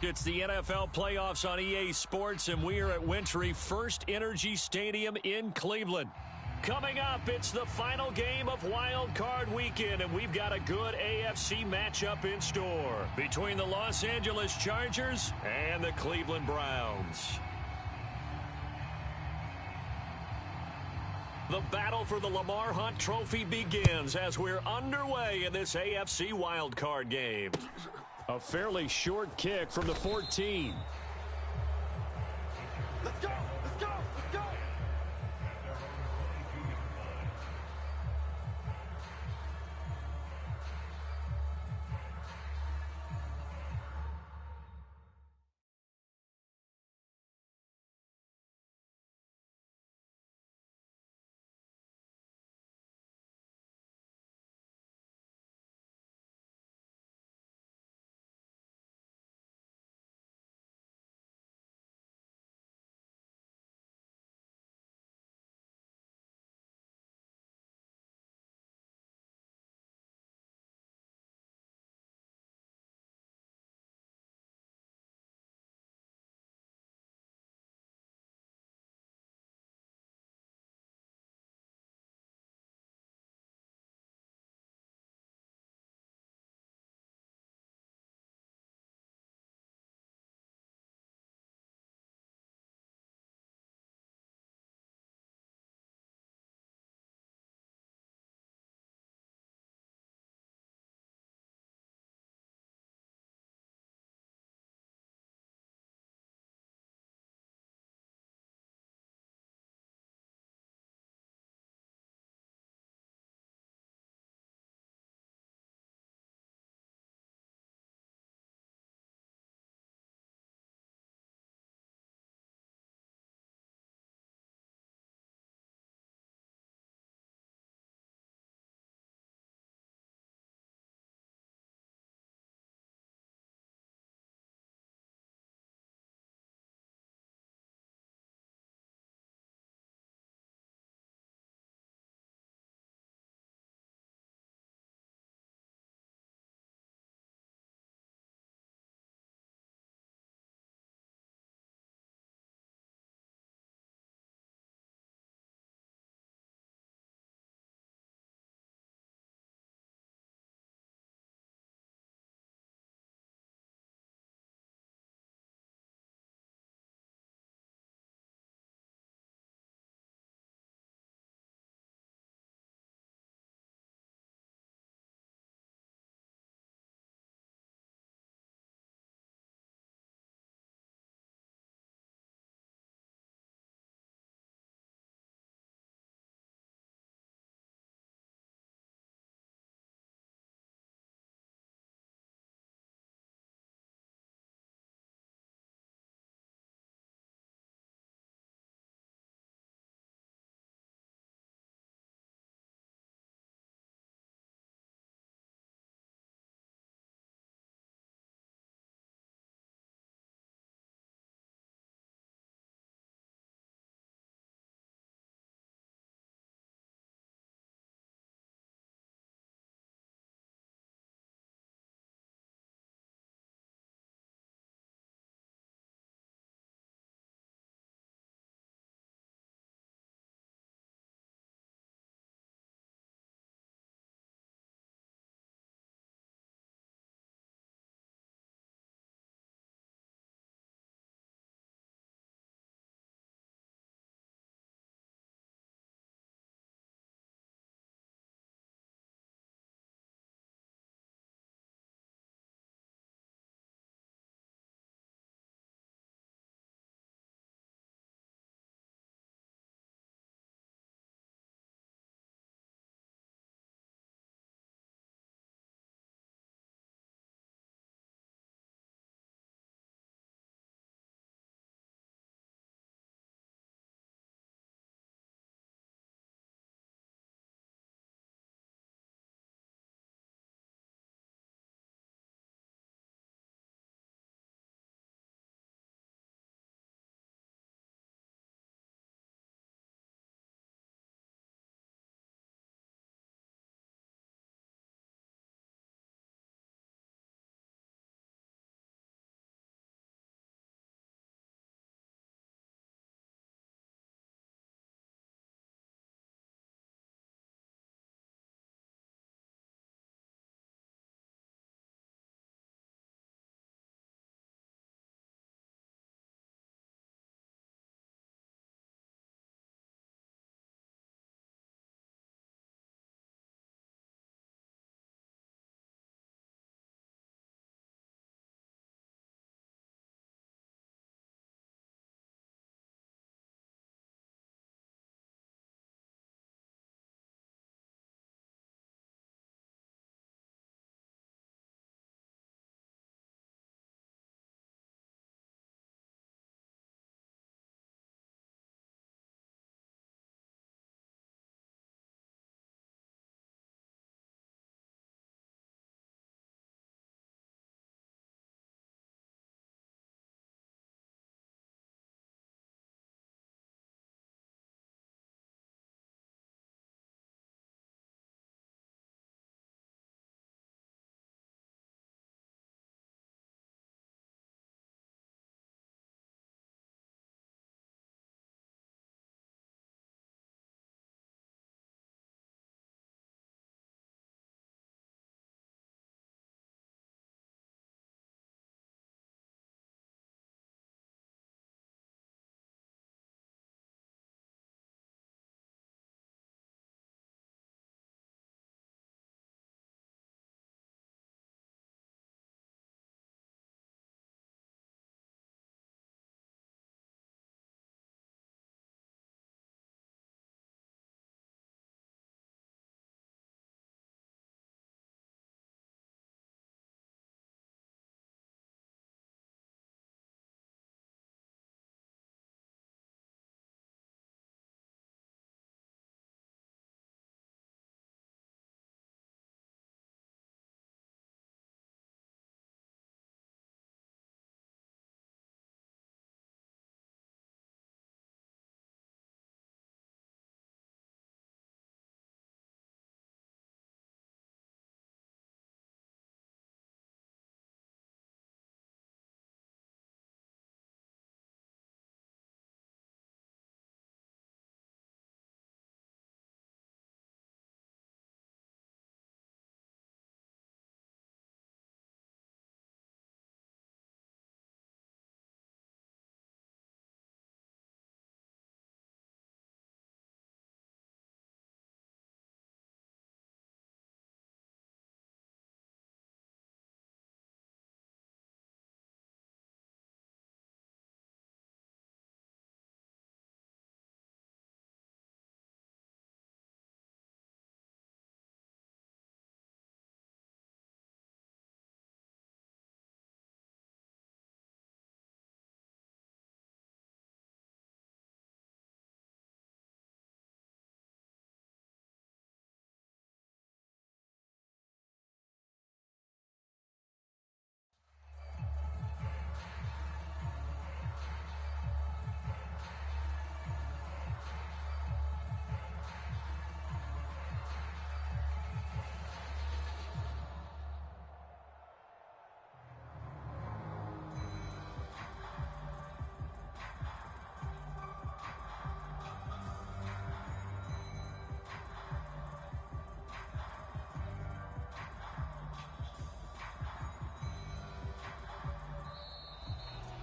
It's the NFL playoffs on EA Sports, and we are at Wintry First Energy Stadium in Cleveland. Coming up, it's the final game of Wild Card Weekend, and we've got a good AFC matchup in store between the Los Angeles Chargers and the Cleveland Browns. The battle for the Lamar Hunt Trophy begins as we're underway in this AFC Wild Card game. A fairly short kick from the 14. Let's go!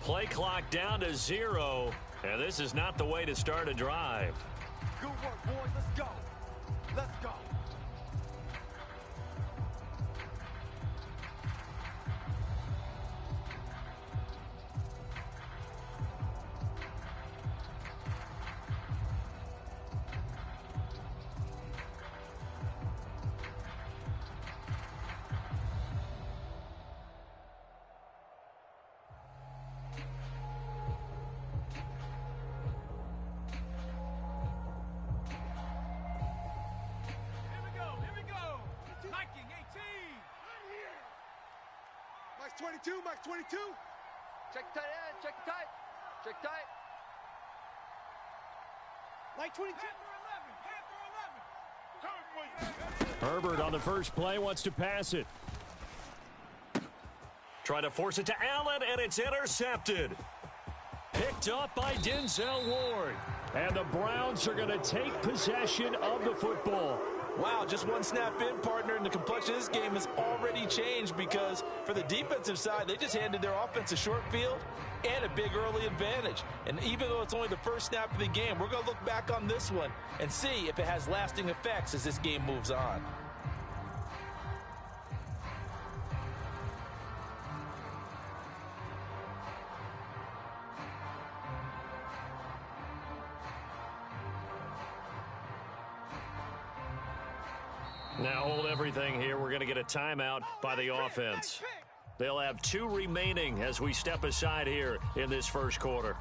Play clock down to 0, and this is not the way to start a drive. Good work, boys. Let's go. Let's go. Mike's 22, Mike's 22. Check the tight end, check the tight. Check tight. Mike 22. Herbert on the first play wants to pass it. Try to force it to Allen, and it's intercepted. Picked up by Denzel Ward. And the Browns are going to take possession of the football. Wow, just one snap in, partner, and the complexion of this game has already changed because for the defensive side, they just handed their offense a short field and a big early advantage. And even though it's only the first snap of the game, we're going to look back on this one and see if it has lasting effects as this game moves on. Now hold everything here. We're going to get a timeout by the offense. They'll have 2 remaining as we step aside here in this first quarter.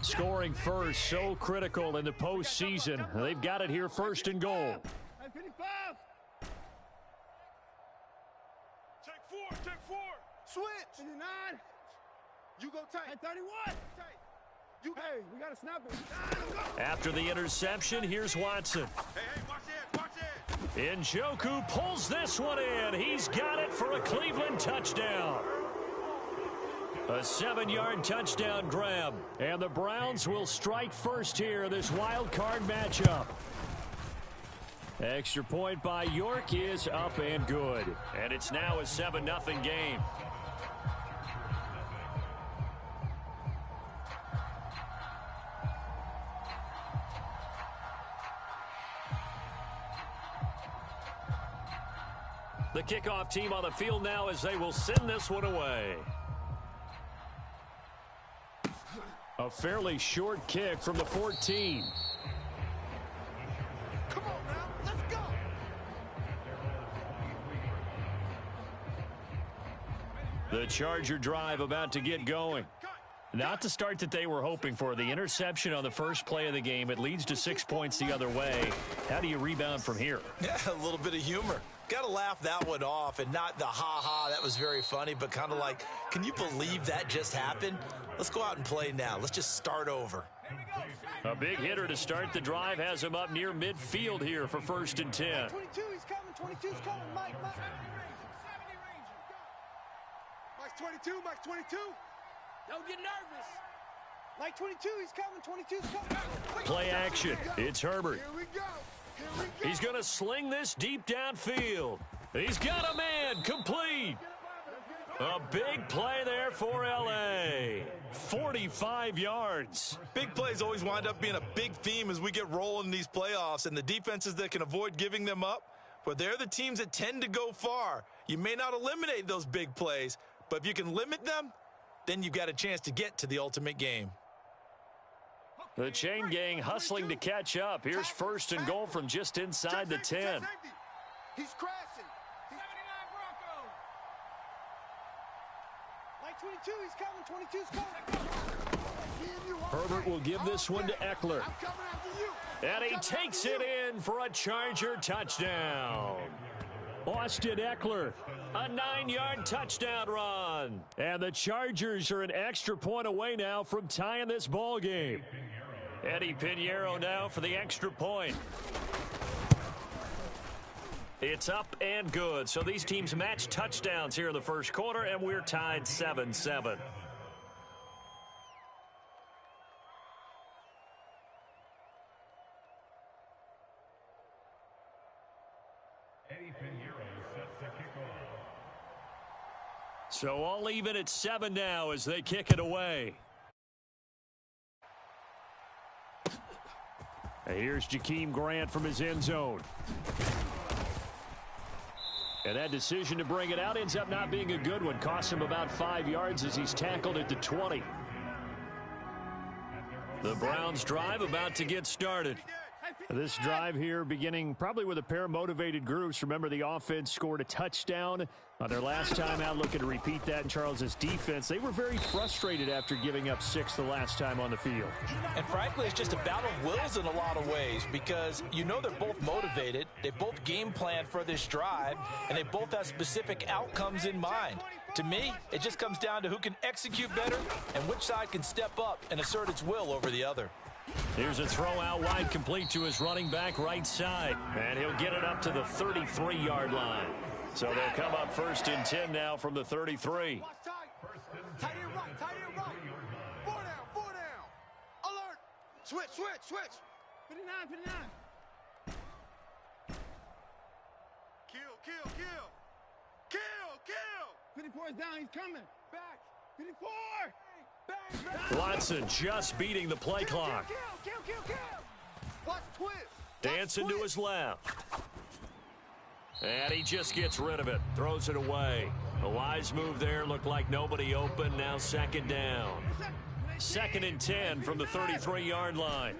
Scoring first, so critical in the postseason. They've got it here first and goal. Take 4. Switch. 59. You go tight. 31. Tight. Hey, we got to snap it. After the interception, here's Watson. Hey, watch it. Njoku pulls this one in. He's got it for a Cleveland touchdown. A 7-yard touchdown grab. And the Browns will strike first here in this wild card matchup. Extra point by York is up and good. And it's now a 7-0 game. The kickoff team on the field now as they will send this one away. A fairly short kick from the 14. Come on now, let's go. The Charger drive about to get going. Not the start that they were hoping for. The interception on the first play of the game. It leads to 6 points the other way. How do you rebound from here? Yeah, a little bit of humor. Got to laugh that one off and not the ha-ha, that was very funny, but kind of like, can you believe that just happened? Let's go out and play now. Let's just start over. A big hitter to start the drive has him up near midfield here for 1st and 10. 22, he's coming. 22's coming. Mike. Mike's 22, Mike's 22. Don't get nervous. Mike 22, he's coming. 22's coming. Play action. It's Herbert. Here we go. He's going to sling this deep downfield. He's got a man complete. A big play there for L.A. 45 yards. Big plays always wind up being a big theme as we get rolling in these playoffs, and the defenses that can avoid giving them up, but they're the teams that tend to go far. You may not eliminate those big plays, but if you can limit them, then you've got a chance to get to the ultimate game. The chain gang hustling to catch up. Here's 1st and goal from just inside the 10. He's crashing. 79 Broncos. Mike 22, he's coming. 22's coming. Herbert will give this one to Eckler. And he takes it in for a Charger touchdown. Austin Eckler, a 9-yard touchdown run. And the Chargers are an extra point away now from tying this ball game. Eddie Pinheiro now for the extra point. It's up and good. So these teams match touchdowns here in the first quarter, and we're tied 7-7. So all even at 7 now as they kick it away. And here's Jakeem Grant from his end zone. And that decision to bring it out ends up not being a good one. Cost him about 5 yards as he's tackled at the 20. The Browns drive about to get started. This drive here beginning probably with a pair of motivated groups. Remember, the offense scored a touchdown on their last time out, looking to repeat that in Charles's defense. They were very frustrated after giving up 6 the last time on the field. And frankly, it's just a battle of wills in a lot of ways because you know they're both motivated. They both game plan for this drive, and they both have specific outcomes in mind. To me, it just comes down to who can execute better and which side can step up and assert its will over the other. Here's a throw out wide, complete to his running back right side. And he'll get it up to the 33-yard line. So they'll come up 1st and 10 now from the 33. Tight end right, tight end right. 4 down. Alert. Switch. 59. Kill. 54 is down, he's coming. Back. 54. Watson just beating the play clock. Kill. Watch twist. Dancing to his left. And he just gets rid of it. Throws it away. A wise move there. Looked like nobody open. Now 2nd down. 2nd and 10 from the 33-yard line.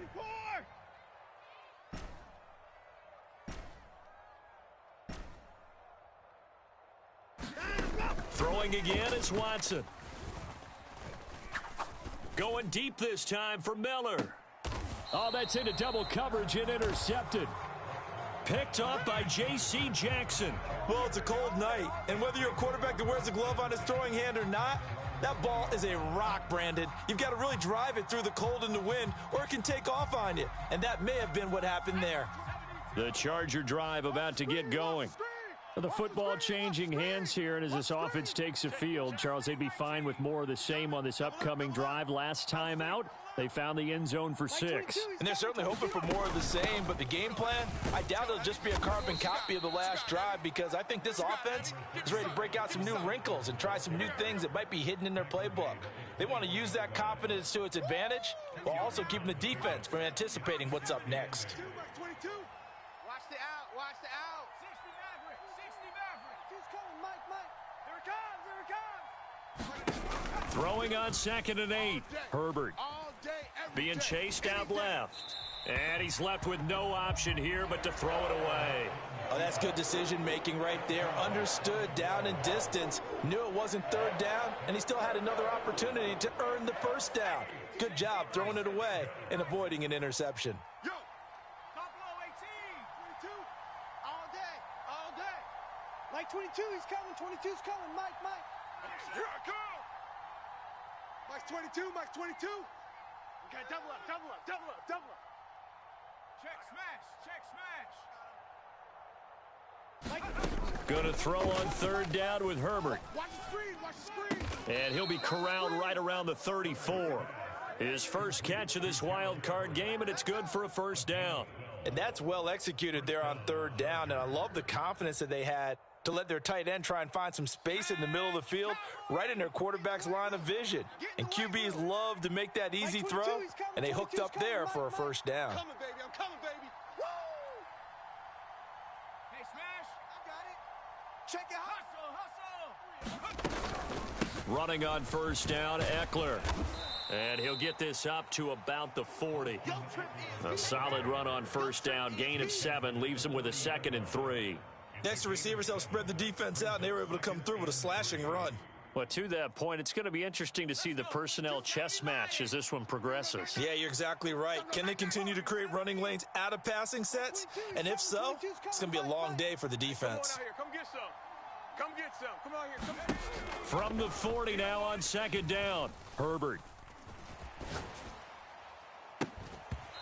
Throwing again is Watson. Going deep this time for Miller. Oh, that's into double coverage and intercepted. Picked up by J.C. Jackson. Well, it's a cold night, and whether you're a quarterback that wears a glove on his throwing hand or not, that ball is a rock, Brandon. You've got to really drive it through the cold and the wind, or it can take off on you, and that may have been what happened there. The Charger drive about to get going. The football changing hands here, and as this offense takes the field, Charles, they'd be fine with more of the same on this upcoming drive. Last time out, they found the end zone for 6. And they're certainly hoping for more of the same, but the game plan, I doubt it'll just be a carbon copy of the last drive because I think this offense is ready to break out some new wrinkles and try some new things that might be hidden in their playbook. They want to use that confidence to its advantage while also keeping the defense from anticipating what's up next. Watch the out. 60 Maverick. He's coming, Mike. Here it comes. Throwing on 2nd and 8. Herbert being chased out left. And he's left with no option here but to throw it away. Oh, that's good decision-making right there. Understood down and distance. Knew it wasn't 3rd down, and he still had another opportunity to earn the 1st down. Good job throwing it away and avoiding an interception. Yo! Buffalo 18! 22! All day! Mike 22, he's coming. 22's coming. Mike. Here I come! Mike's 22. We got double up. Check smash. Going to throw on 3rd down with Herbert. Watch the screen. And he'll be corralled right around the 34. His first catch of this wild card game, and it's good for a 1st down. And that's well executed there on 3rd down, and I love the confidence that they had to let their tight end try and find some space in the middle of the field, right in their quarterback's line of vision. And QBs love to make that easy throw, and they hooked up there for a 1st down. I'm coming, baby. Woo! Hey, Smash. I got it. Check it. Hustle. Running on 1st down, Eckler. And he'll get this up to about the 40. A solid run on 1st down. Gain of 7 leaves him with a 2nd and 3. Next, the receivers helped spread the defense out, and they were able to come through with a slashing run. Well, to that point, it's going to be interesting to see the personnel chess match as this one progresses. Yeah, you're exactly right. Can they continue to create running lanes out of passing sets? And if so, it's going to be a long day for the defense. Come get some. Come on here. From the 40 now on 2nd down, Herbert.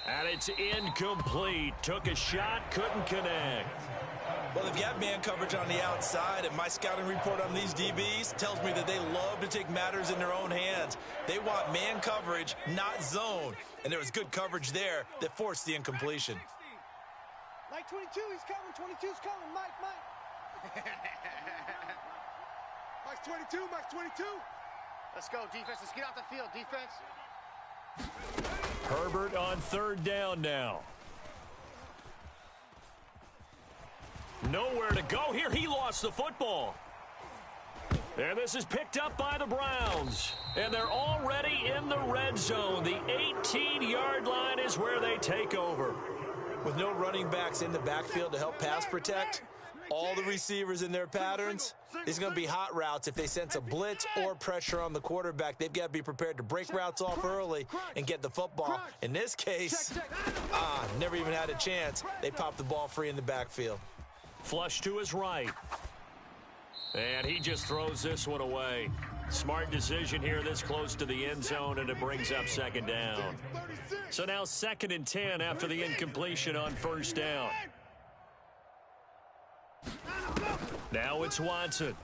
And it's incomplete. Took a shot, couldn't connect. Well, they've got man coverage on the outside, and my scouting report on these DBs tells me that they love to take matters in their own hands. They want man coverage, not zone. And there was good coverage there that forced the incompletion. Mike 22, he's coming. 22's coming. Mike. Mike's 22, Mike's 22. Let's go, defense. Let's get off the field, defense. Herbert on third down now. Nowhere to go here. He lost the football. And this is picked up by the Browns. And they're already in the red zone. The 18-yard line is where they take over. With no running backs in the backfield to help pass protect, all the receivers in their patterns, it's going to be hot routes if they sense a blitz or pressure on the quarterback. They've got to be prepared to break routes off early and get the football. In this case, never even had a chance. They popped the ball free in the backfield. Flush to his right. And he just throws this one away. Smart decision here this close to the end zone, and it brings up second down. So now 2nd and 10 after the incompletion on first down. Now it's Watson.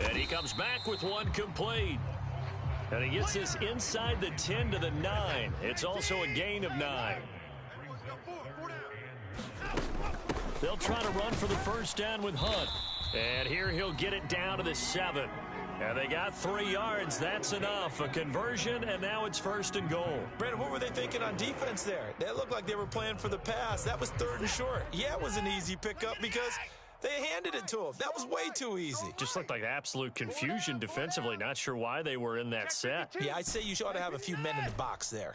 And he comes back with one complete. And he gets this inside the 10 to the 9. It's also a gain of 9. They'll try to run for the first down with Hunt. And here he'll get it down to the 7. And they got 3 yards. That's enough. A conversion, and now it's 1st and goal. Brandon, what were they thinking on defense there? They looked like they were playing for the pass. That was 3rd and short. Yeah, it was an easy pickup because they handed it to him. That was way too easy. Just looked like absolute confusion defensively. Not sure why they were in that set. Yeah, I'd say you ought to have a few men in the box there.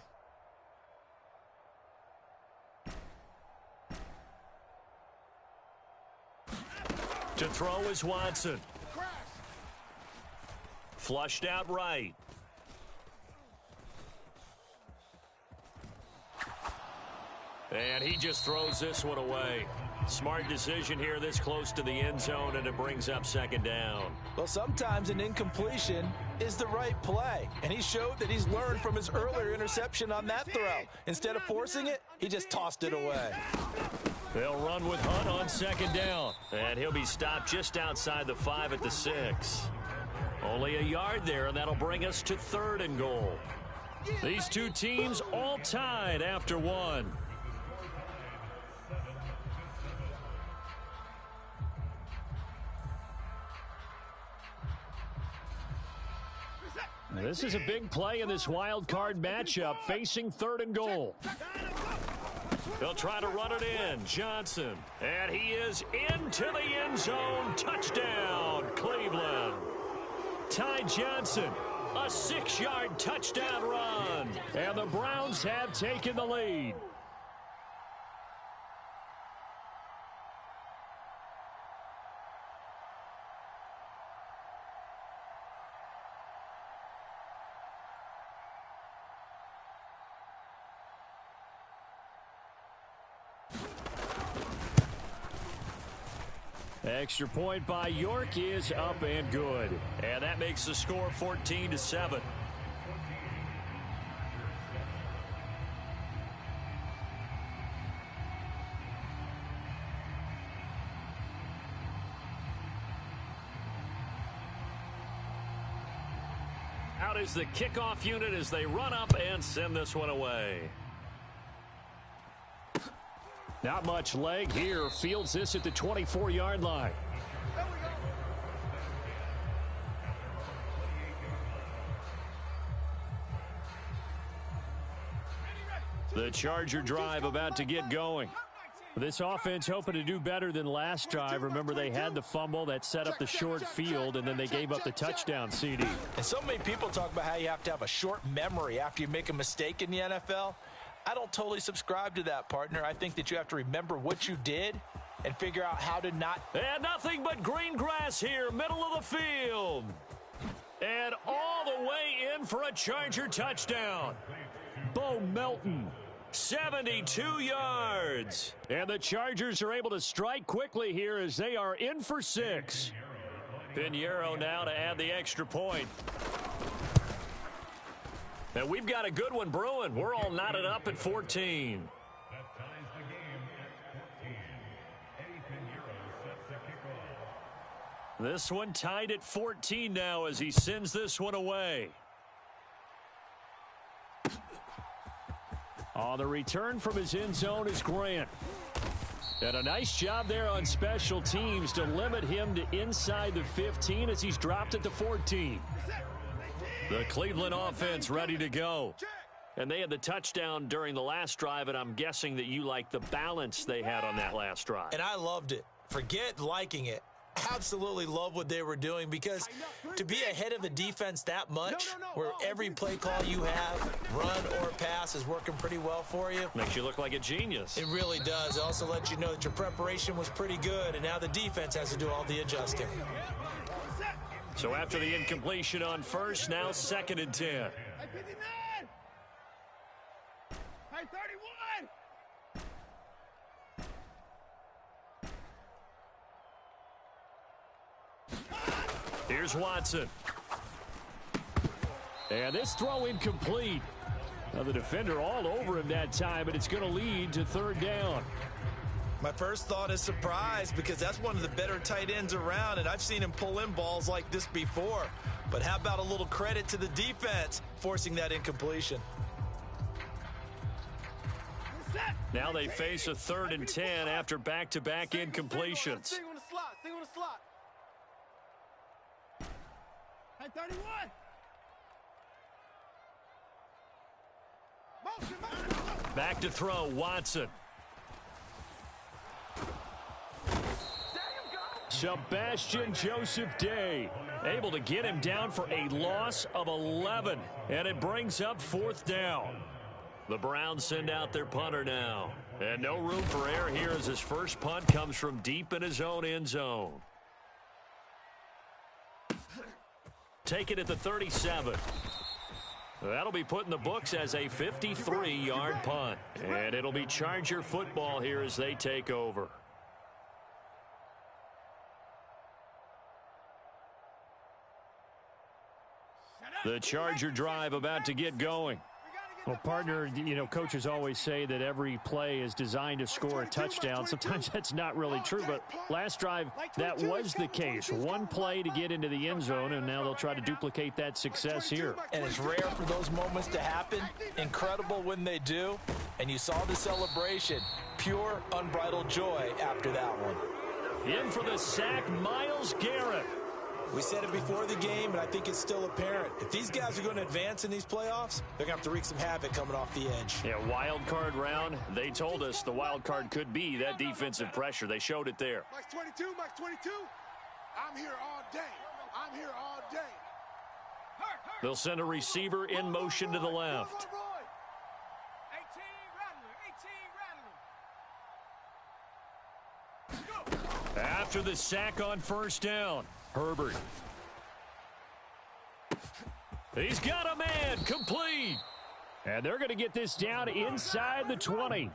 To throw is Watson. Flushed out right. And he just throws this one away. Smart decision here this close to the end zone, and it brings up second down. Well, sometimes an incompletion is the right play, and he showed that he's learned from his earlier interception on that throw. Instead of forcing it, he just tossed it away. They'll run with Hunt on second down, and he'll be stopped just outside the 5 at the 6. Only a yard there, and that'll bring us to 3rd and goal. These two teams all tied after 1. This is a big play in this wild card matchup, facing 3rd and goal. They'll try to run it in. Johnson. And he is into the end zone. Touchdown, Cleveland. Ty Johnson, a 6-yard touchdown run. And the Browns have taken the lead. Extra point by York is up and good. And that makes the score 14-7. Out is the kickoff unit as they run up and send this one away. Not much leg here. Fields this at the 24-yard line. The Charger drive about to get going. This offense hoping to do better than last drive. Remember, they had the fumble that set up the short field, and then they gave up the touchdown CD. And so many people talk about how you have to have a short memory after you make a mistake in the NFL. I don't totally subscribe to that, partner. I think that you have to remember what you did and figure out how to not. And nothing but green grass here, middle of the field. And all the way in for a Charger touchdown. Bo Melton, 72 yards. And the Chargers are able to strike quickly here as they are in for 6. Pinheiro now to add the extra point. And we've got a good one brewing. We're all knotted up at 14. This one tied at 14 now as he sends this one away. On the return from his end zone is Grant. And a nice job there on special teams to limit him to inside the 15 as he's dropped it to 14. The Cleveland offense ready to go. And they had the touchdown during the last drive, and I'm guessing that you like the balance they had on that last drive. And I loved it. Forget liking it. Absolutely love what they were doing, because to be ahead of a defense that much, where every play call you have, run or pass, is working pretty well for you. Makes you look like a genius. It really does. It also lets you know that your preparation was pretty good, and now the defense has to do all the adjusting. So after the incompletion on first, now 2nd and 10. Hey, 59! Hey, 31! Here's Watson. And this throw incomplete. Now the defender all over him that time, and it's going to lead to 3rd down. My first thought is surprise, because that's one of the better tight ends around, and I've seen him pull in balls like this before. But how about a little credit to the defense forcing that incompletion? Now they face a 3rd and 10 after back-to-back incompletions. Stay on the slot. Stay on the slot. Hey, 31! Motion. Back to throw, Watson. Sebastian Joseph Day able to get him down for a loss of 11, and it brings up 4th down. The Browns send out their punter now, and no room for error here as his first punt comes from deep in his own end zone. Take it at the 37. That'll be put in the books as a 53-yard punt, and it'll be Charger football here as they take over. The Charger drive about to get going. Well, partner, you know, coaches always say that every play is designed to score a touchdown. Sometimes that's not really true, but last drive, that was the case. One play to get into the end zone, and now they'll try to duplicate that success here. And it's rare for those moments to happen. Incredible when they do. And you saw the celebration. Pure, unbridled joy after that one. In for the sack, Myles Garrett. We said it before the game, and I think it's still apparent. If these guys are going to advance in these playoffs, they're going to have to wreak some havoc coming off the edge. Yeah, wild card round. They told us the wild card could be that defensive pressure. They showed it there. Max 22, Max 22. I'm here all day. I'm here all day. They'll send a receiver in motion to the left. 18, Rattler. After the sack on first down, Herbert. He's got a man, complete. And they're going to get this down inside the 20.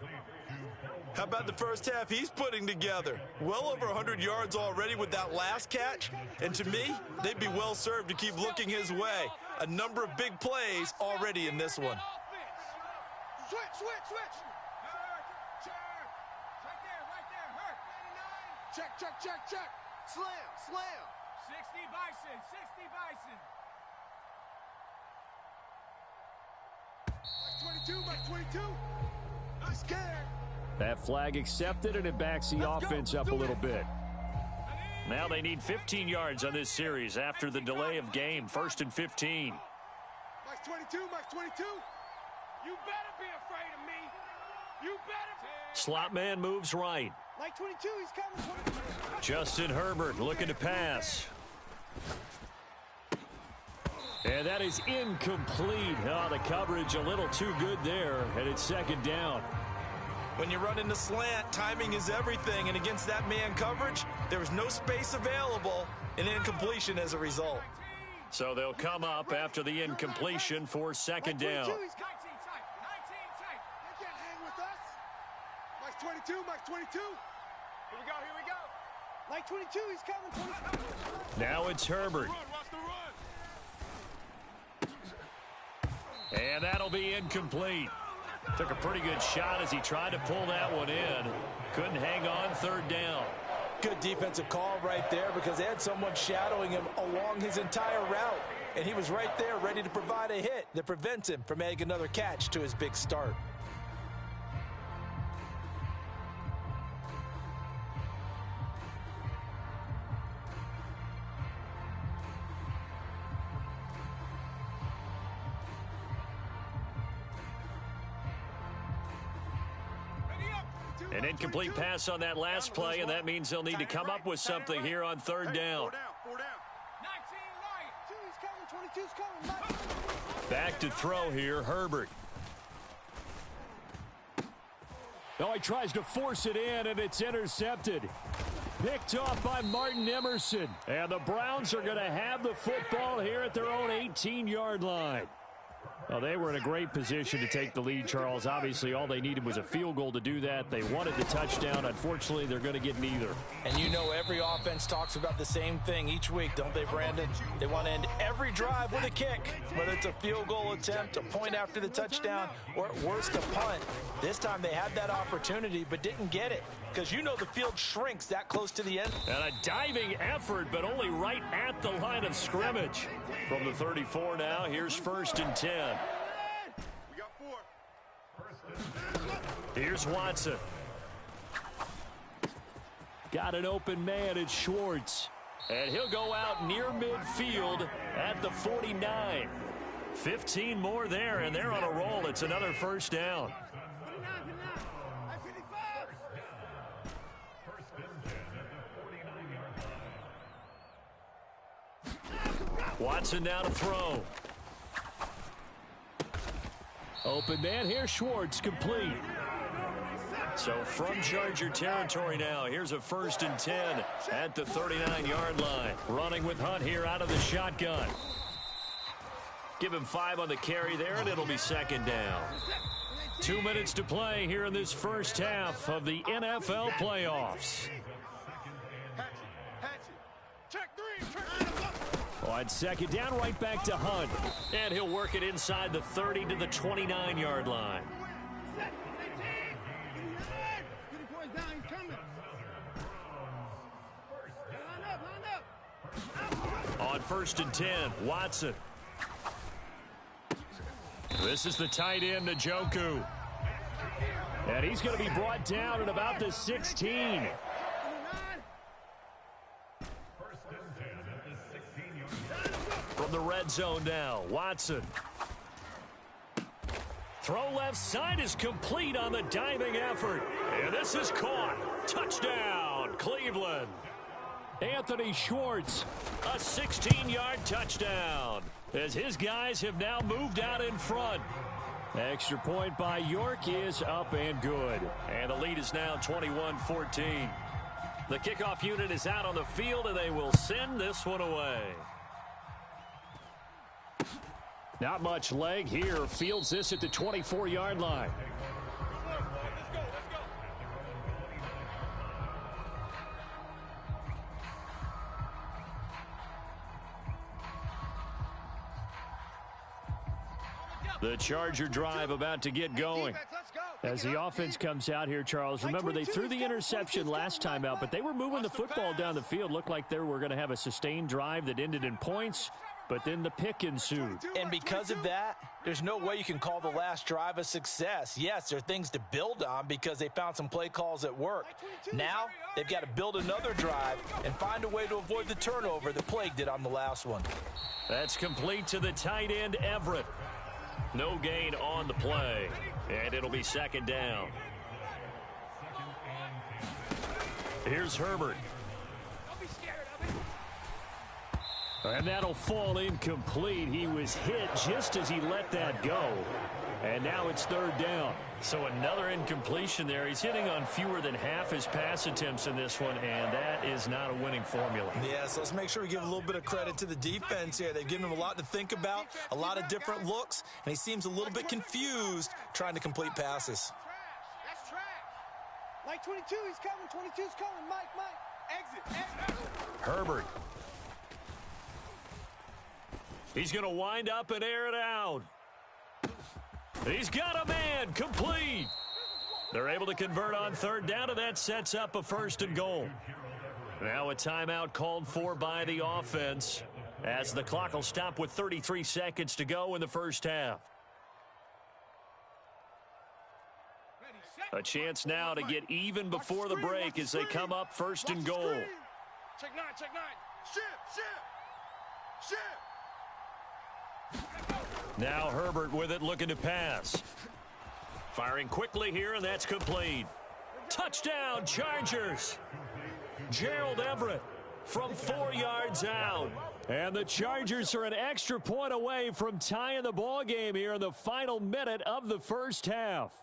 How about the first half he's putting together? Well over 100 yards already with that last catch. And to me, they'd be well served to keep looking his way. A number of big plays already in this one. Switch. Check. Slam. 60 Bison. Max 22. I'm scared. That flag accepted, and it backs the offense up a little bit. Now they need 15 yards on this series after the delay of game. 1st and 15. Max 22. You better be afraid of me. You better. Slot man moves right. Max 22, he's coming. Justin Herbert looking to pass. And that is incomplete. Oh, the coverage a little too good there, and it's 2nd down. When you run into slant, timing is everything, and against that man coverage, there was no space available, and incompletion as a result. So they'll come up after the incompletion for 2nd down. 19 tight. They can't hang with us. Max 22. Here we go. Max 22, he's coming. Now it's Herbert. Watch the run. And that'll be incomplete. Took a pretty good shot as he tried to pull that one in. Couldn't hang on 3rd down. Good defensive call right there because they had someone shadowing him along his entire route. And he was right there ready to provide a hit that prevents him from making another catch to his big start. An incomplete pass on that last play, and that means they'll need to come up with something here on third down. Back to throw here, Herbert. Oh, he tries to force it in, and it's intercepted. Picked off by Martin Emerson. And the Browns are going to have the football here at their own 18-yard line. Well, they were in a great position to take the lead, Charles. Obviously, all they needed was a field goal to do that. They wanted the touchdown. Unfortunately, they're going to get neither. And you know every offense talks about the same thing each week, don't they, Brandon? They want to end every drive with a kick, whether it's a field goal attempt, a point after the touchdown, or at worst, a punt. This time they had that opportunity but didn't get it because you know the field shrinks that close to the end. And a diving effort, but only right at the line of scrimmage. From the 34 now, here's 1st and 10. We got 4. Here's Watson. Got an open man, it's Schwartz. And he'll go out near midfield at the 49. 15 more there, and they're on a roll. It's another first down. Watson now to throw. Open man here, Schwartz, complete. So from Charger territory now, here's a 1st and 10 at the 39-yard line. Running with Hunt here out of the shotgun. Give him 5 on the carry there, and it'll be 2nd down. 2 minutes to play here in this first half of the NFL playoffs. On 2nd down, right back to Hunt. And he'll work it inside the 30 to the 29-yard line. On 1st and 10, Watson. This is the tight end, Njoku. And he's going to be brought down at about the 16. From the red zone now, Watson. Throw left side is complete on the diving effort. And this is caught. Touchdown, Cleveland. Anthony Schwartz. A 16-yard touchdown as his guys have now moved out in front. Extra point by York is up and good. And the lead is now 21-14. The kickoff unit is out on the field, and they will send this one away. Not much leg here. Fields this at the 24-yard line. The Charger drive about to get going. As the offense comes out here, Charles, remember they threw the interception last time out, but they were moving the football down the field. Looked like they were going to have a sustained drive that ended in points, but then the pick ensued. And because of that, there's no way you can call the last drive a success. Yes, there are things to build on because they found some play calls that work. Now, they've got to build another drive and find a way to avoid the turnover that plagued it on the last one. That's complete to the tight end, Everett. No gain on the play, and it'll be 2nd down. Here's Herbert. And that'll fall incomplete. He was hit just as he let that go. And now it's 3rd down. So another incompletion there. He's hitting on fewer than half his pass attempts in this one, and that is not a winning formula. Yeah, so let's make sure we give a little bit of credit to the defense here. They've given him a lot to think about, a lot of different looks, and he seems a little bit confused trying to complete passes. That's trash. Mike 22, he's coming. 22's coming. Mike. Exit. Herbert. He's going to wind up and air it out. He's got a man, complete. They're able to convert on 3rd down, and that sets up a 1st and goal. Now a timeout called for by the offense, as the clock will stop with 33 seconds to go in the first half. A chance now to get even before the break as they come up first and goal. Check nine. Ship. Now Herbert with it, looking to pass. Firing quickly here, and that's complete. Touchdown, Chargers. Gerald Everett from 4 yards out. And the Chargers are an extra point away from tying the ball game here in the final minute of the first half.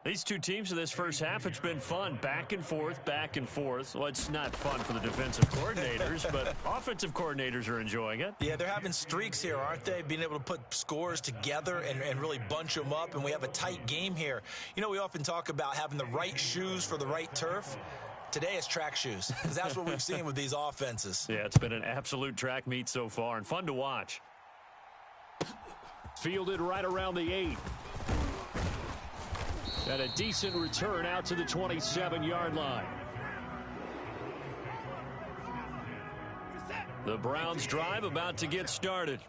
These two teams in this first half, it's been fun. Back and forth, back and forth. Well, it's not fun for the defensive coordinators, but offensive coordinators are enjoying it. Yeah, they're having streaks here, aren't they? Being able to put scores together and really bunch them up, and we have a tight game here. You know, we often talk about having the right shoes for the right turf. Today it's track shoes, because that's what we've seen with these offenses. Yeah, it's been an absolute track meet so far, and fun to watch. Fielded right around the 8. And a decent return out to the 27-yard line. The Browns drive about to get started.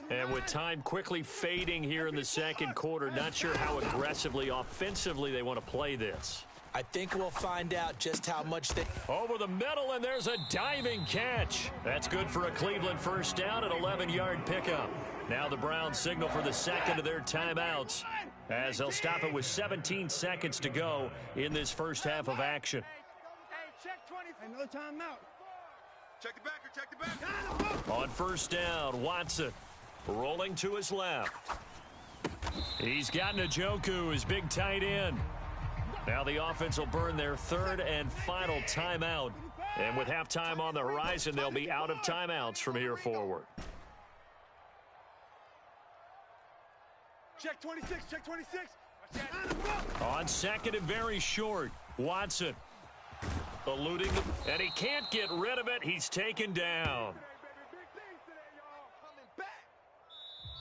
And with time quickly fading here in the second quarter, not sure how aggressively, offensively they want to play this. I think we'll find out just how much they... Over the middle, and there's a diving catch. That's good for a Cleveland first down, an 11-yard pickup. Now the Browns signal for the second of their timeouts, as they'll stop it with 17 seconds to go in this first half of action. Hey, check 20. Another timeout. Check the back. On first down, Watson rolling to his left. He's got Njoku, his big tight end. Now the offense will burn their third and final timeout. And with halftime on the horizon, they'll be out of timeouts from here forward. Check 26. On second and very short, Watson eluding, and he can't get rid of it. He's taken down.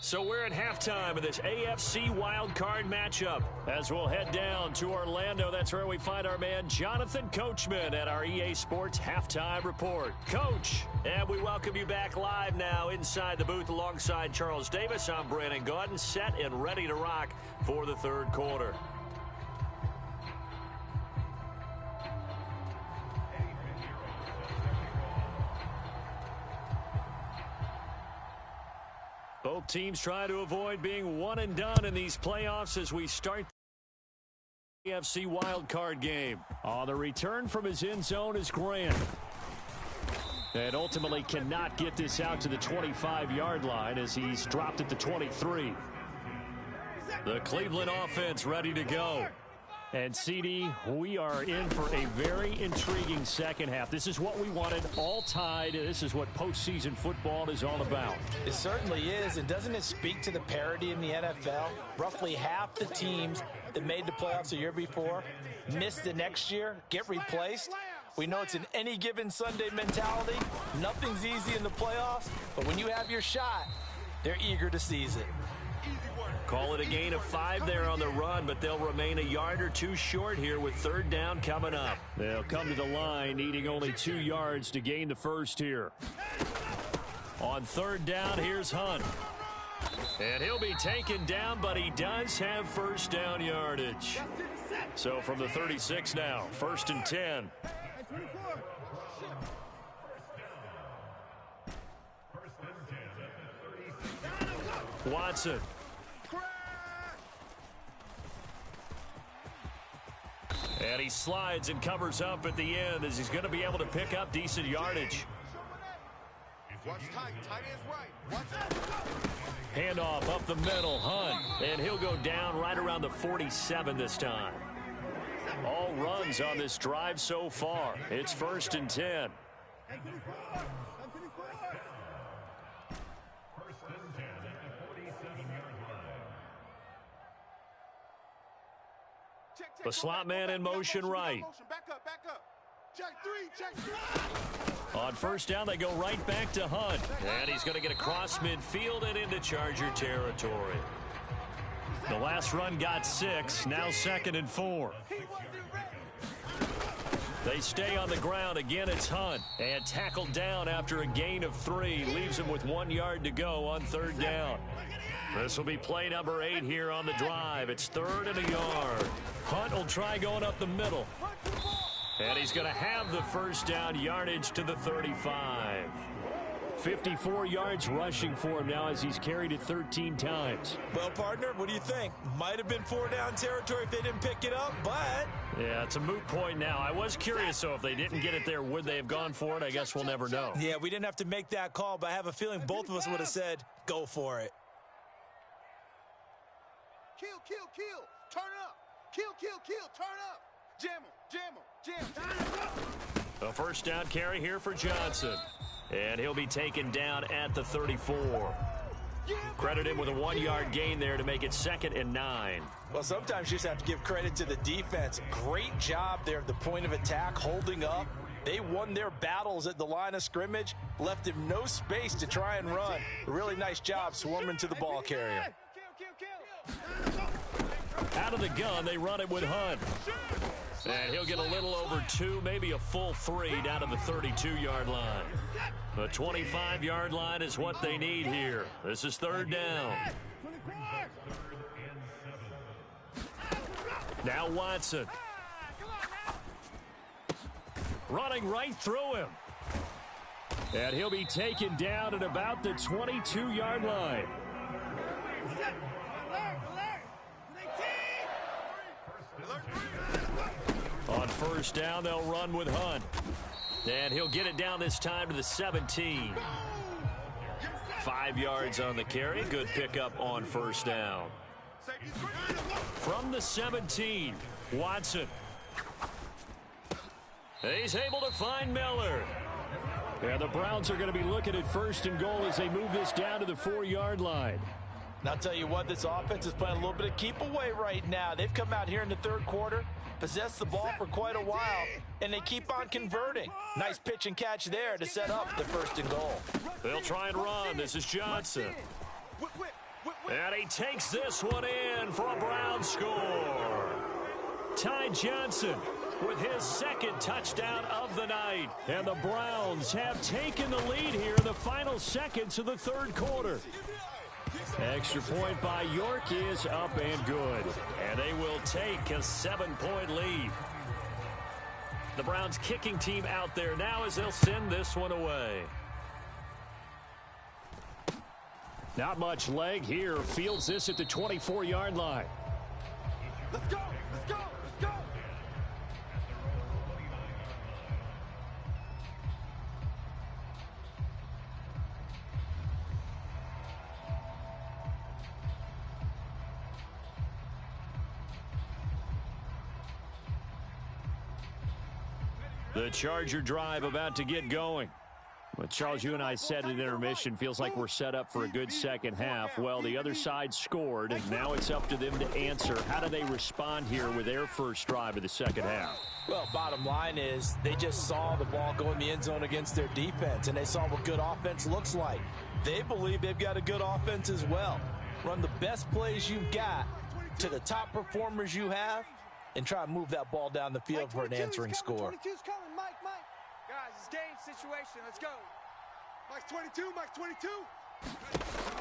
So we're at halftime of this AFC wildcard matchup as we'll head down to Orlando. That's where we find our man Jonathan Coachman at our EA Sports Halftime Report. Coach, and we welcome you back live now inside the booth alongside Charles Davis. I'm Brandon Gaudin, set and ready to rock for the third quarter. Both teams try to avoid being one and done in these playoffs as we start the AFC wildcard game. On the return from his end zone is Grant. And ultimately cannot get this out to the 25-yard line as he's dropped at the 23. The Cleveland offense ready to go. And, CD, we are in for a very intriguing second half. This is what we wanted, all tied. This is what postseason football is all about. It certainly is, and doesn't it speak to the parity in the NFL? Roughly half the teams that made the playoffs the year before miss the next year, get replaced. We know it's an any given Sunday mentality. Nothing's easy in the playoffs, but when you have your shot, they're eager to seize it. Call it a gain of 5 there on the run, but they'll remain a yard or two short here with third down coming up. They'll come to the line needing only 2 yards to gain the first here. On third down, here's Hunt. And he'll be taken down, but he does have first down yardage. So from the 36 now, first and 10. Watson. And he slides and covers up at the end as he's going to be able to pick up decent yardage. Handoff up the middle, Hunt. And he'll go down right around the 47 this time. All runs on this drive so far. It's first and 10. The slot man in motion right. Back up. Check three. On first down, they go right back to Hunt. And he's going to get across midfield and into Charger territory. The last run got 6. Now second and 4. They stay on the ground. Again, it's Hunt. And tackled down after a gain of 3. Leaves him with 1 yard to go on 3rd down. This will be play number 8 here on the drive. It's 3rd and a yard. Hunt will try going up the middle. And he's going to have the 1st down, yardage to the 35. 54 yards rushing for him now as he's carried it 13 times. Well, partner, what do you think? Might have been 4-down territory if they didn't pick it up, but... Yeah, it's a moot point now. I was curious, so if they didn't get it there, would they have gone for it? I guess we'll never know. Yeah, we didn't have to make that call, but I have a feeling both of us would have said, go for it. Kill, kill, kill. Turn up. Kill, kill, kill. Turn up. Jam him, jam him, jam him. A 1st down carry here for Johnson. And he'll be taken down at the 34. Credit him with a 1-yard gain there to make it 2nd and 9. Well, sometimes you just have to give credit to the defense. Great job there at the point of attack, holding up. They won their battles at the line of scrimmage, left him no space to try and run. A really nice job swarming to the ball carrier. Out of the gun, they run it with Hunt. And he'll get a little over 2, maybe a full 3 down to the 32-yard line. The 25-yard line is what they need here. This is 3rd down. Now Watson. Running right through him. And he'll be taken down at about the 22-yard line. On 1st down, they'll run with Hunt. And he'll get it down this time to the 17. 5 yards on the carry. Good pickup on 1st down. From the 17, Watson. He's able to find Miller. And the Browns are going to be looking at 1st and goal as they move this down to the 4-yard line. And I'll tell you what, this offense is playing a little bit of keep away right now. They've come out here in the 3rd quarter, possessed the ball for quite a while, and they keep on converting. Nice pitch and catch there to set up the 1st and goal. They'll try and run. This is Johnson. And he takes this one in for a Brown score. Ty Johnson with his 2nd touchdown of the night. And the Browns have taken the lead here in the final seconds of the 3rd quarter. Extra point by York is up and good. And they will take a 7-point lead. The Browns kicking team out there now as they'll send this one away. Not much leg here. Fields this at the 24-yard line. Let's go, let's go, let's go. The Charger drive about to get going. Well, Charles, you and I said at intermission, feels like we're set up for a good second half. Well, the other side scored, and now it's up to them to answer. How do they respond here with their first drive of the second half? Well, bottom line is they just saw the ball go in the end zone against their defense, and they saw what good offense looks like. They believe they've got a good offense as well. Run the best plays you've got to the top performers you have, and try to move that ball down the field for an answering score. 22's coming, Mike. Guys, it's game situation. Let's go. Mike's 22, Mike's 22.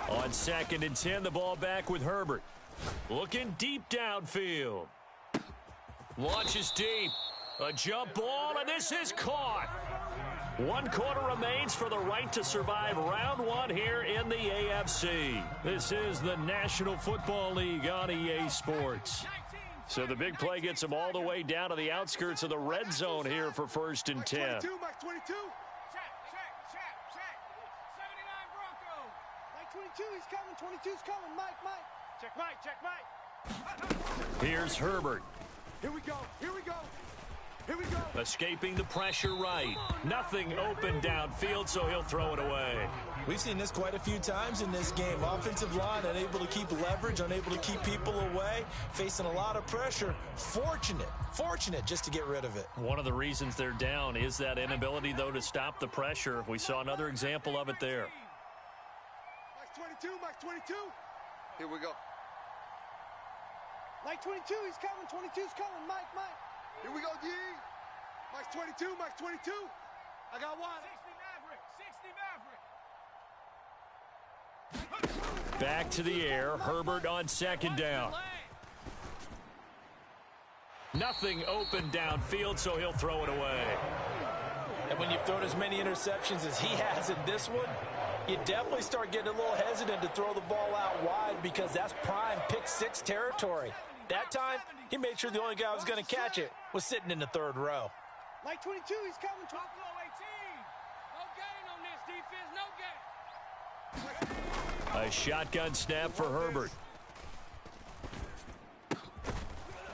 On 2nd and 10, the ball back with Herbert. Looking deep downfield. Launches deep. A jump ball, and this is caught. 1 quarter remains for the right to survive round 1 here in the AFC. This is the National Football League on EA Sports. So the big play gets them all the way down to the outskirts of the red zone here for 1st and 10. Mike 22, Mike 22. Check. 79 Bronco. Mike 22, he's coming. 22's coming. Mike. Check Mike. Here's Herbert. Here we go. Escaping the pressure right. Nothing open downfield, so he'll throw it away. We've seen this quite a few times in this game. Offensive line unable to keep leverage, unable to keep people away, facing a lot of pressure. Fortunate just to get rid of it. One of the reasons they're down is that inability, though, to stop the pressure. We saw another example of it there. Mike 22. Here we go. Mike 22, he's coming. 22's coming. Mike. Here we go, D. Mike's 22, Mike's 22. I got one. 60 Maverick, back to the air. Herbert on second down. Nothing open downfield, so he'll throw it away. And when you've thrown as many interceptions as he has in this one, you definitely start getting a little hesitant to throw the ball out wide because that's prime pick six territory. That time, he made sure the only guy who was going to catch it was sitting in the third row. Mike 22, he's coming. Buffalo 18. No gain on this defense, no gain. A shotgun snap for Herbert.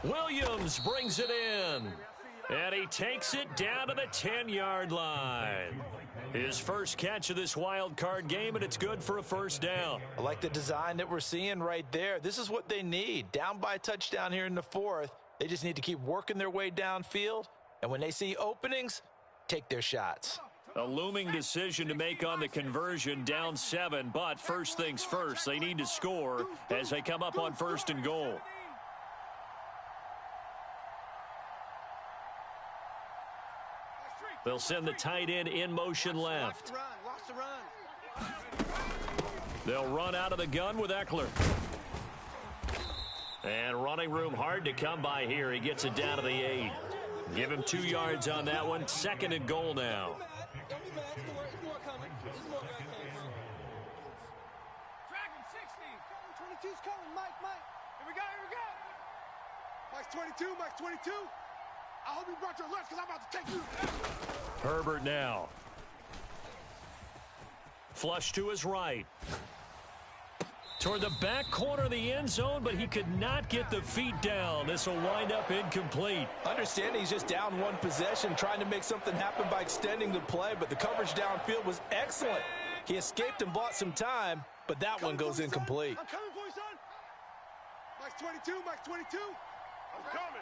Williams brings it in. And he takes it down to the 10-yard line. His first catch of this wild card game, and it's good for a first down. I like the design that we're seeing right there. This is what they need. Down by a touchdown here in the fourth. They just need to keep working their way downfield. And when they see openings, take their shots. A looming decision to make on the conversion, down 7. But first things first, they need to score as they come up on first and goal. They'll send the tight end in motion left. They'll run out of the gun with Eckler. And running room hard to come by here. He gets it down to the 8. Give him 2 yards on that one. Second and goal now. Dragon 60. 22's coming, Mike. Here we go. Mike's 22, Mike's 22. I hope you brought your lunch because I'm about to take you. Herbert now. Flush to his right. Toward the back corner of the end zone, but he could not get the feet down. This will wind up incomplete. Understanding he's just down one possession, trying to make something happen by extending the play, but the coverage downfield was excellent. He escaped and bought some time, but that one goes incomplete. I'm coming for you, son. Mike's 22, Mike's 22. I'm coming.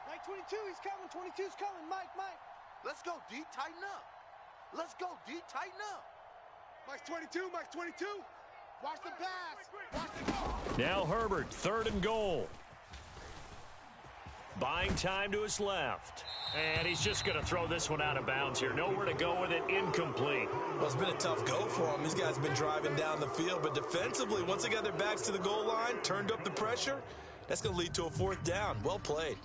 Mike 22, he's coming. 22's coming. Mike. Let's go, D. Tighten up. Let's go, D. Tighten up. Mike's 22, Mike's 22. Watch the pass. Watch the ball. Now Herbert, third and goal. Buying time to his left. And he's just going to throw this one out of bounds here. Nowhere to go with it. Incomplete. Well, it's been a tough go for them. These guys have been driving down the field, but defensively, once they got their backs to the goal line, turned up the pressure, that's going to lead to a fourth down. Well played.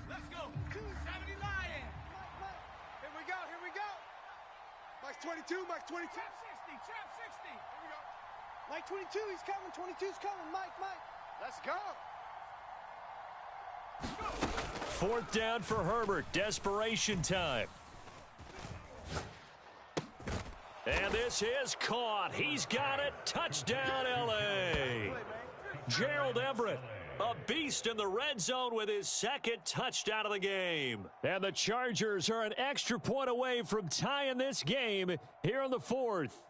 Let's go. 270 Lion. Here we go. Mike's 22, Mike's 22. Trap 60. Here we go. Mike 22, he's coming. 22's coming. Mike. Let's go. Fourth down for Herbert. Desperation time. And this is caught. He's got it. Touchdown, L.A. Gerald Everett, a beast in the red zone with his second touchdown of the game. And the Chargers are an extra point away from tying this game here in the fourth.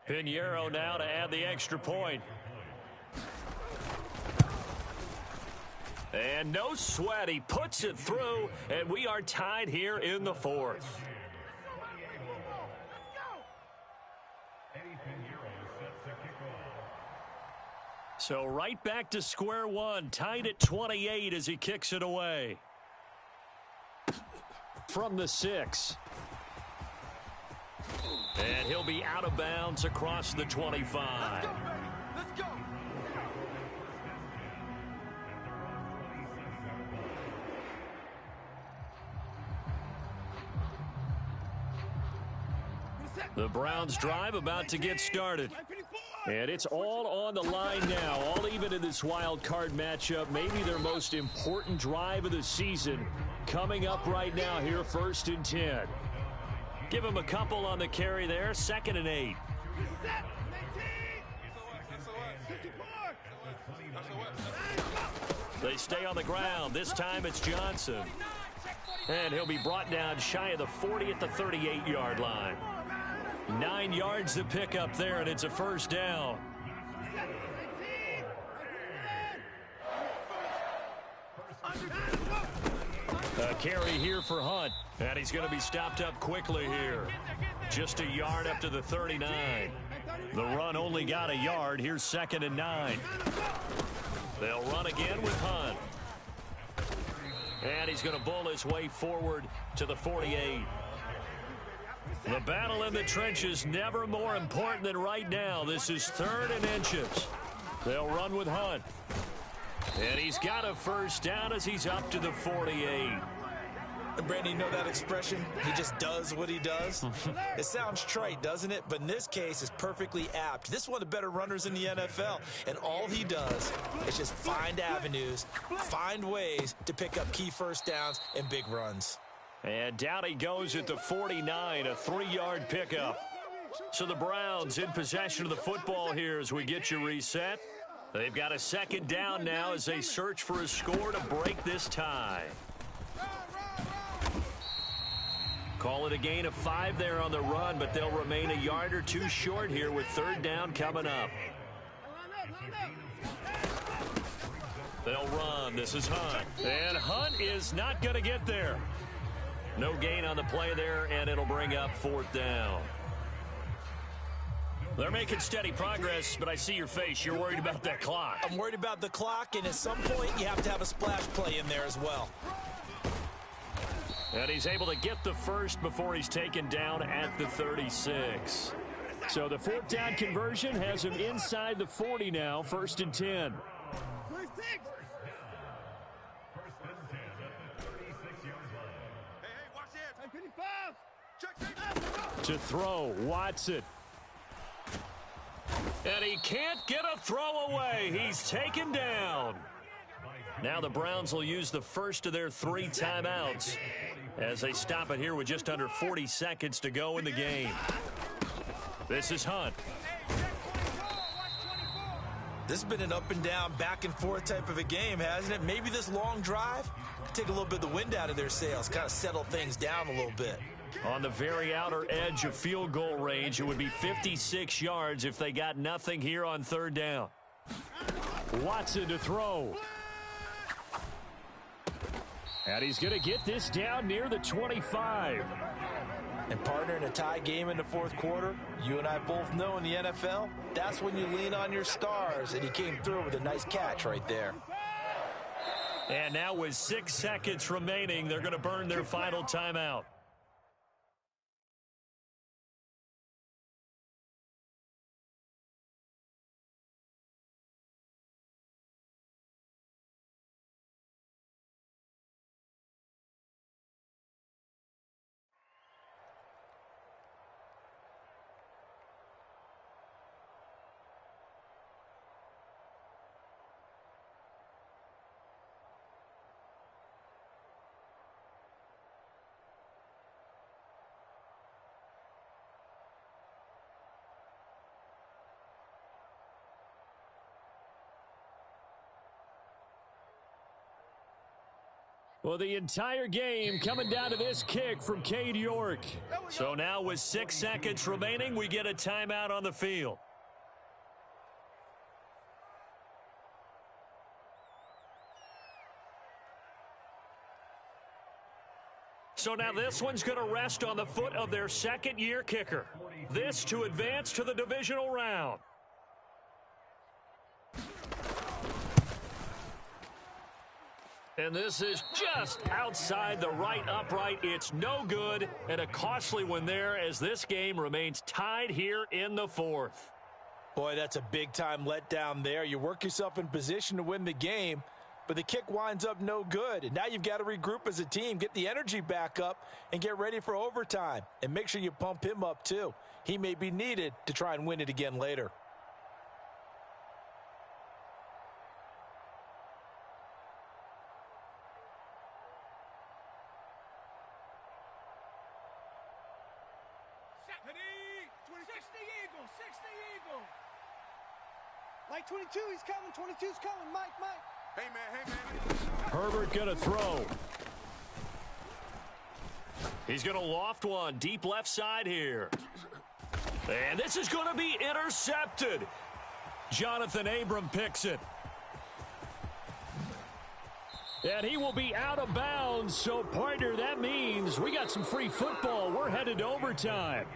Pinheiro now to add the extra point. And no sweat, he puts it through, and we are tied here in the fourth. So right back to square one, tied at 28 as he kicks it away. From the 6. And he'll be out of bounds across the 25. Let's go. The Browns drive about to get started. And it's all on the line now, all even in this wild card matchup. Maybe their most important drive of the season coming up right now here, 1st and 10. Give him a couple on the carry there, 2nd and 8. They stay on the ground. This time it's Johnson. And he'll be brought down shy of the 40 at the 38-yard line. 9 yards to pick up there, and it's a first down. A carry here for Hunt, and he's going to be stopped up quickly here. Just a yard up to the 39. The run only got a yard. Here's 2nd and 9. They'll run again with Hunt. And he's going to bull his way forward to the 48. The battle in the trenches never more important than right now. This is 3rd and inches. They'll run with Hunt. And he's got a first down as he's up to the 48. And Brandon, you know that expression? He just does what he does. It sounds trite, doesn't it? But in this case, it's perfectly apt. This is one of the better runners in the NFL. And all he does is just find avenues, find ways to pick up key first downs and big runs. And down he goes at the 49, a 3-yard pickup. So the Browns in possession of the football here as we get you reset. They've got a 2nd down now as they search for a score to break this tie. Call it a gain of 5 there on the run, but they'll remain a yard or 2 short here with 3rd down coming up. They'll run. This is Hunt. And Hunt is not going to get there. No gain on the play there, and it'll bring up 4th down. They're making steady progress, but I see your face. You're worried about that clock. I'm worried about the clock, and at some point you have to have a splash play in there as well. And he's able to get the first before he's taken down at the 36. So the 4th down conversion has him inside the 40 now, 1st and 10. To throw, Watson. And he can't get a throw away. He's taken down. Now the Browns will use the first of their 3 timeouts as they stop it here with just under 40 seconds to go in the game. This is Hunt. This has been an up and down, back and forth type of a game, hasn't it? Maybe this long drive could take a little bit of the wind out of their sails, kind of settle things down a little bit. On the very outer edge of field goal range, it would be 56 yards if they got nothing here on 3rd down. Watson to throw. And he's going to get this down near the 25. And partner, in a tie game in the 4th quarter, you and I both know in the NFL, that's when you lean on your stars, and he came through with a nice catch right there. And now with 6 seconds remaining, they're going to burn their final timeout. Well, the entire game coming down to this kick from Cade York. So now with 6 seconds remaining, we get a timeout on the field. So now this one's going to rest on the foot of their 2nd-year kicker. This to advance to the divisional round. And this is just outside the right upright. It's no good, and a costly one there as this game remains tied here in the 4th. Boy, that's a big-time letdown there. You work yourself in position to win the game, but the kick winds up no good. And now you've got to regroup as a team, get the energy back up, and get ready for overtime. And make sure you pump him up, too. He may be needed to try and win it again later. Mike 22, he's coming. 22's coming. Mike. Hey, man. Herbert going to throw. He's going to loft one deep left side here. And this is going to be intercepted. Jonathan Abram picks it. And he will be out of bounds. So, partner, that means we got some free football. We're headed to overtime.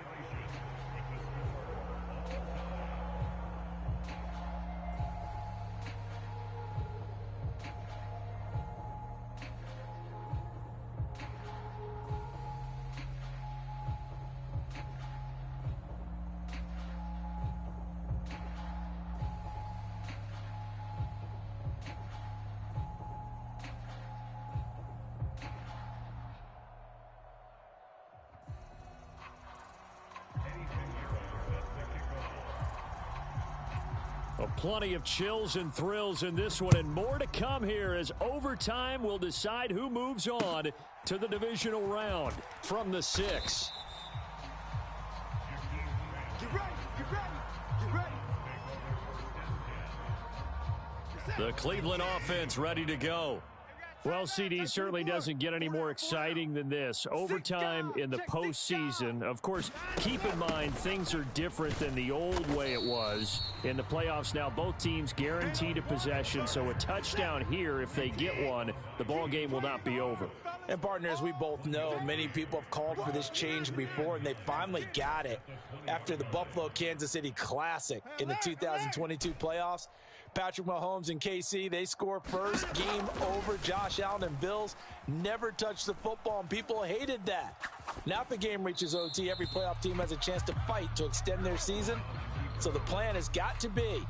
Well, plenty of chills and thrills in this one, and more to come here as overtime will decide who moves on to the divisional round from the 6. Get ready, get ready, get ready. The Cleveland offense ready to go. Well, CD certainly doesn't get any more exciting than this. Overtime in the postseason. Of course, keep in mind things are different than the old way it was. In the playoffs now, both teams guaranteed a possession, so a touchdown here, if they get one, the ball game will not be over. And partners, we both know many people have called for this change before, and they finally got it after the Buffalo-Kansas City Classic in the 2022 playoffs. Patrick Mahomes and KC, they score first. Game over. Josh Allen and Bills never touched the football, and people hated that. Now if the game reaches OT, every playoff team has a chance to fight to extend their season. So the plan has got to be,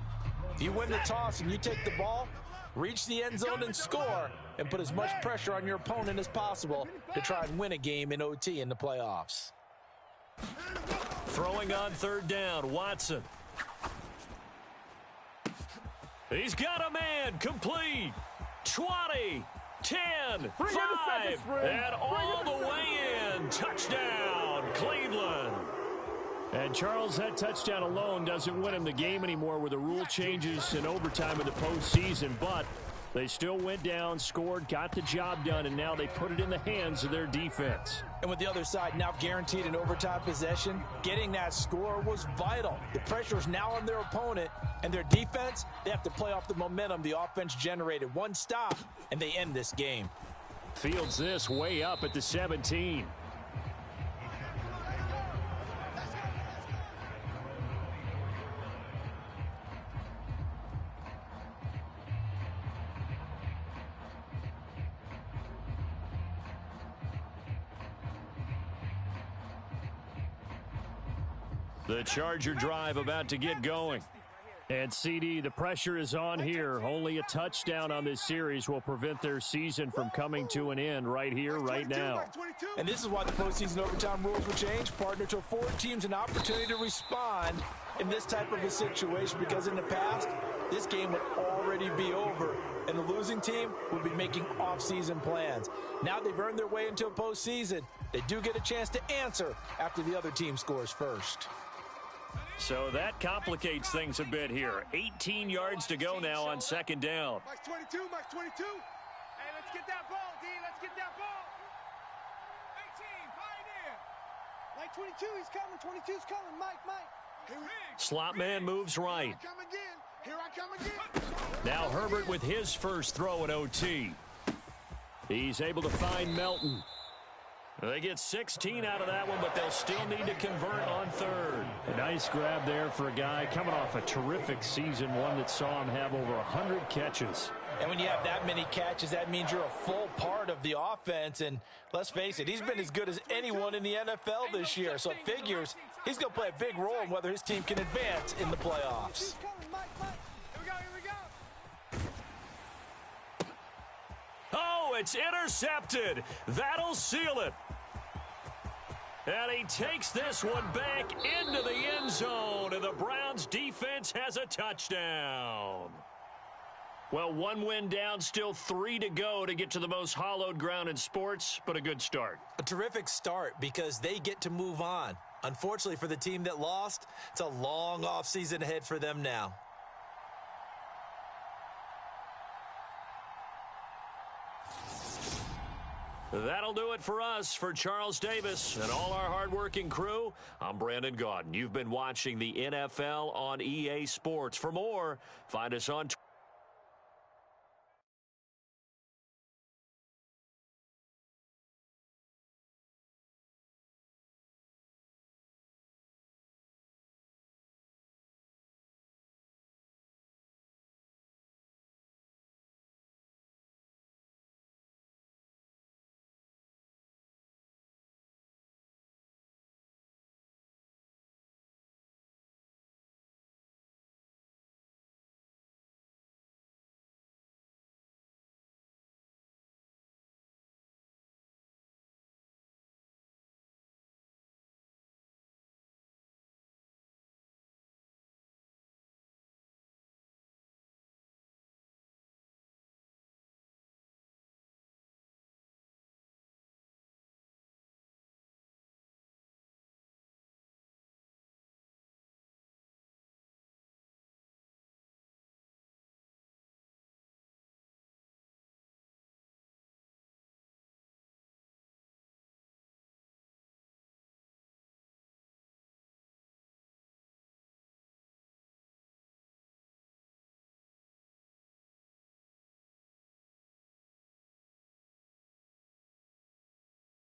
if you win the toss and you take the ball, reach the end zone and score, and put as much pressure on your opponent as possible to try and win a game in OT in the playoffs. Throwing on third down, Watson. He's got a man, complete. 20, 10, 5, and all the way in. Touchdown, Cleveland. And Charles, that touchdown alone doesn't win him the game anymore with the rule changes in overtime of the postseason, but they still went down, scored, got the job done, and now they put it in the hands of their defense. And with the other side now guaranteed an overtime possession, getting that score was vital. The pressure is now on their opponent, and their defense, they have to play off the momentum the offense generated. One stop, and they end this game. Fields this way up at the 17. The Charger drive about to get going. And CD, the pressure is on here. Only a touchdown on this series will prevent their season from coming to an end right here, right now. And this is why the postseason overtime rules were changed, partner, to afford teams an opportunity to respond in this type of a situation, because in the past, this game would already be over, and the losing team would be making off-season plans. Now they've earned their way into a postseason. They do get a chance to answer after the other team scores first. So that complicates things a bit here. 18 yards to go now on second down. Mike 22, Mike 22. Hey, let's get that ball, D. Let's get that ball. 18, pioneer. Mike 22, he's coming. 22's coming. Mike. Slot man moves right. Here I come again. Now Herbert with his first throw at OT. He's able to find Melton. They get 16 out of that one, but they'll still need to convert on third. A nice grab there for a guy coming off a terrific season, one that saw him have over 100 catches. And when you have that many catches, that means you're a full part of the offense. And let's face it, he's been as good as anyone in the NFL this year. So it figures he's going to play a big role in whether his team can advance in the playoffs. Here we go. Oh, it's intercepted. That'll seal it. And he takes this one back into the end zone, and the Browns defense has a touchdown. Well, one win down, still 3 to go to get to the most hallowed ground in sports, but a good start. A terrific start because they get to move on. Unfortunately for the team that lost, it's a long offseason ahead for them now. That'll do it for us. For Charles Davis and all our hardworking crew, I'm Brandon Gaudin. You've been watching the NFL on EA Sports. For more, find us on Twitter.